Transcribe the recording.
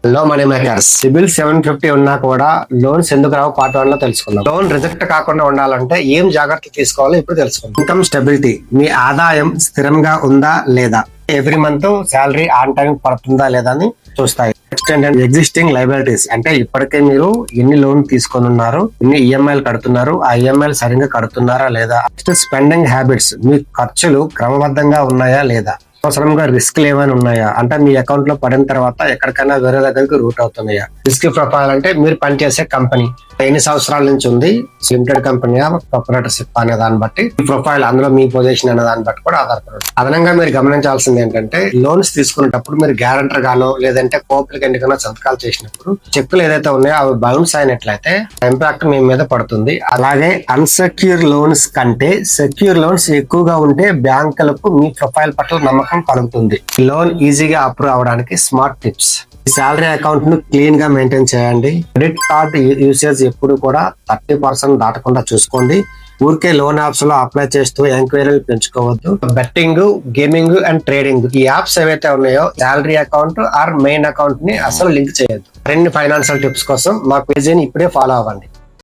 Hello money makers. CIBIL 750 ఉన్నా కూడా loans ఎందుకు రావు పార్ట్ 1 లో తెలుసుకుందాం. లోన్ రిజెక్ట్ కాకుండా ఉండాలంటే ఏం జాగ్రత్తలు తీసుకోవాలో ఇప్పుడు తెలుసుకుందాం. ఇన్కమ్ స్టెబిలిటీ, మీ ఆదాయం స్థిరంగా ఉందా లేదా, every month salary on time పడుతుందా లేదా అని చూస్తాయి. ఎక్స్టెండెడ్ ఎగ్జిస్టింగ్ లైబిలిటీస్ అంటే ఇప్పటికే మీరు ఎన్ని లోన్ తీసుకొని ఉన్నారు, ఎన్ని ఈఎంఐలు కడుతున్నారు, ఆ ఈఎంఐలు సరిగ్గా కడుతున్నారా లేదా. నెక్స్ట్ స్పెండింగ్ హ్యాబిట్స్, మీ ఖర్చులు క్రమబద్ధంగా ఉన్నాయా లేదా. అవసరంగా రిస్క్ ఏమైనా ఉన్నాయా అంటే మీ అకౌంట్ లో పడిన తర్వాత ఎక్కడికైనా వేరే దగ్గరికి రూట్ అవుతున్నాయా. రిస్క్ ప్రొఫైల్ అంటే మీరు పనిచేసే కంపెనీ ఎన్ని సంవత్సరాల నుంచి ఉంది, లిమిటెడ్ కంపెనీయా ప్రొపరేటర్షిప్ అనే దాన్ని బట్టి ఈ ప్రొఫైల్, అందులో మీ పొజిషన్ అనే దాన్ని బట్టి కూడా ఆధారపడదు. అదనంగా మీరు గమనించాల్సింది ఏంటంటే లోన్స్ తీసుకునేటప్పుడు మీరు గ్యారంటర్ గానో లేదంటే కోపలికి గానో సంతకాలు చేసినప్పుడు చెక్కులు ఏదైతే ఉన్నాయో అవి బౌన్స్ అయినట్లయితే ఇంపాక్ట్ మీ మీద పడుతుంది. అలాగే అన్సెక్యూర్ లోన్స్ కంటే సెక్యూర్ లోన్స్ ఎక్కువగా ఉంటే బ్యాంకులకు మీ ప్రొఫైల్ పట్ల నమ్మకం కలుగుతుంది. లోన్ ఈజీగా అప్రూవ్ అవడానికి స్మార్ట్ టిప్స్. శాలరీ అకౌంట్ ను క్లీన్ గా మెయింటైన్ చేయండి. క్రెడిట్ కార్డ్ యూసేజ్ ఎప్పుడు కూడా 30% దాటకుండా చూసుకోండి. ఊరికే లోన్ యాప్స్ లో అప్లై చేస్తూ ఎంక్వైరీలు పెంచుకోవద్దు. బెట్టింగ్, గేమింగ్ అండ్ ట్రేడింగ్ ఈ యాప్స్ ఏవైతే ఉన్నాయో salary account or main account ని అసలు లింక్ చేయొద్దు. మరిన్ని ఫైనాన్షియల్ టిప్స్ కోసం మా పేజీని ఇప్పుడే ఫాలో అవ్వండి.